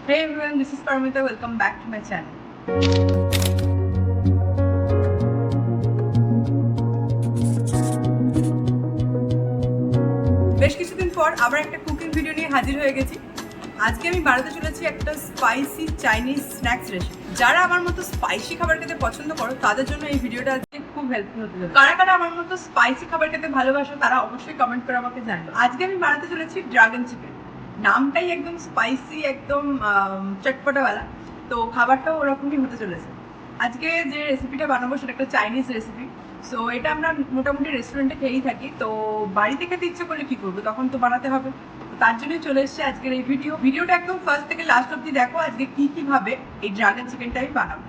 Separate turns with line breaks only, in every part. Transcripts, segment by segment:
Hey everyone, this is Paramita. Welcome back to my channel. বেশ কিছুদিন পর আবার একটা কুকিং ভিডিও নিয়ে হাজির হয়ে গেছি। আজকে আমি বানাতে চলেছি একটা স্পাইসি চাইনিজ স্ন্যাক্স রেসিপি। যারা আমার মতো স্পাইসি খাবার খেতে পছন্দ করো তাদের জন্য এই ভিডিওটা আজকে খুব হেল্পফুল হতে যাবে। কারা কারা আমার মতো স্পাইসি খাবার খেতে ভালোবাসো তারা অবশ্যই কমেন্ট করে আমাকে জানাবে। আজকে আমি বানাতে চলেছি ড্রাগন চিকেন। নামটাই একদম স্পাইসি, একদম চটপটাওয়ালা, তো খাবারটাও ওরকমই হতে চলেছে। আজকে যে রেসিপিটা বানাবো সেটা একটা চাইনিজ রেসিপি। সো এটা আমরা মোটামুটি রেস্টুরেন্টে খেয়েই থাকি, তো বাড়িতে খেতে ইচ্ছে করলে কি করবো, তখন তো বানাতে হবে। তো তার জন্যই চলে এসেছে আজকের এই ভিডিওটা একদম ফার্স্ট থেকে লাস্ট অব্দি দেখো আজকে কি ভাবে এই ড্রাগন চিকেনটা আমি বানাবো।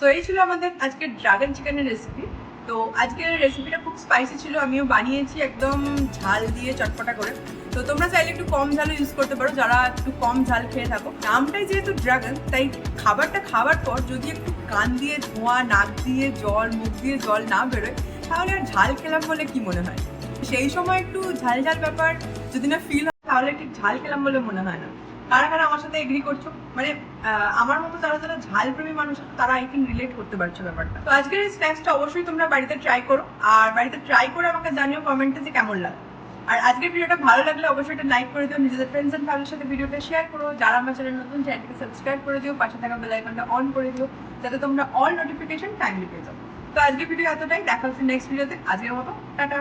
তো এই ছিল আমাদের আজকের ড্রাগন চিকেনের রেসিপি। তো আজকের রেসিপিটা খুব স্পাইসি ছিল, আমিও বানিয়েছি একদম ঝাল দিয়ে চটপটা করে। তো তোমরা চাইলে একটু কম ঝালও ইউজ করতে পারো যারা একটু কম ঝাল খেয়ে থাকো। নামটাই যেহেতু ড্রাগন, তাই খাবারটা খাওয়ার পর যদি একটু কান দিয়ে ধোঁয়া, নাক দিয়ে জল, মুখ দিয়ে জল না বেরোয়, তাহলে আর ঝাল খেলাম বলে কি মনে হয়? সেই সময় একটু ঝাল ঝাল ব্যাপার যদি না ফিল হয়, তাহলে ঠিক ঝাল খেলাম বলে মনে হয় না। কারা কারা আমার সাথে এগ্রি করছো? মানে আমার মতো যারা যারা ঝাল প্রেমী মানুষ আছে তারা আই থিঙ্ক রিলেট করতে পারছো ব্যাপারটা। তো আজকের এই স্ন্যাক্সটা অবশ্যই তোমরা বাড়িতে ট্রাই করো, আর বাড়িতে ট্রাই করে আমাকে জানিও কমেন্টে যে কেমন লাগে। আর আজকের ভিডিওটা ভালো লাগলে অবশ্যই এটা লাইক করে দিও, নিজেদের ফ্রেন্ডস এন্ড ফ্যামিলির সাথে ভিডিওটা শেয়ার করো। যারা আমার চ্যানেল নতুন, চ্যানেলকে সাবস্ক্রাইব করে দিও, পাশে থাকা বেল আইকনটা অন করে দিও যাতে তোমরা অল নোটিফিকেশন টাইমলি পেয়ে যাও। তো আজকের ভিডিও এতটাই, দেখা হচ্ছে নেক্সট ভিডিওতে। আজকের মতো টাটা।